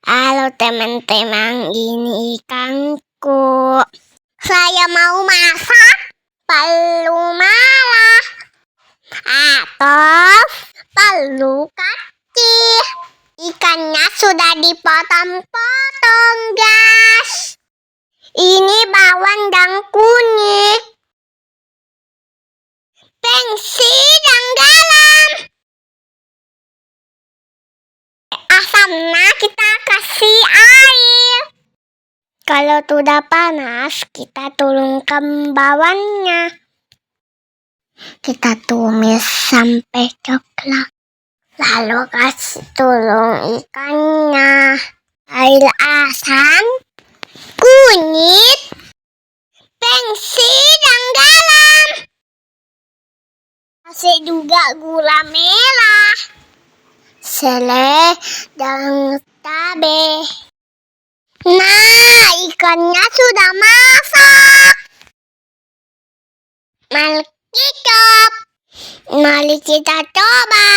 Halo teman-teman, ini ikanku. Saya mau masak palu merah atau palu kacang. Ikannya sudah dipotong-potong, guys. Ini bawang dan kunyit, pensil dan garam. Asamnya kita kasih air. Kalau sudah panas, kita turunkan bawangnya. Kita tumis sampai coklat. Lalu kasih turun ikannya. Air asam, kunyit, pensil dan garam. Kasih juga gula merah, serai dan cabai. Nah, ikannya sudah masak. Mari kita coba.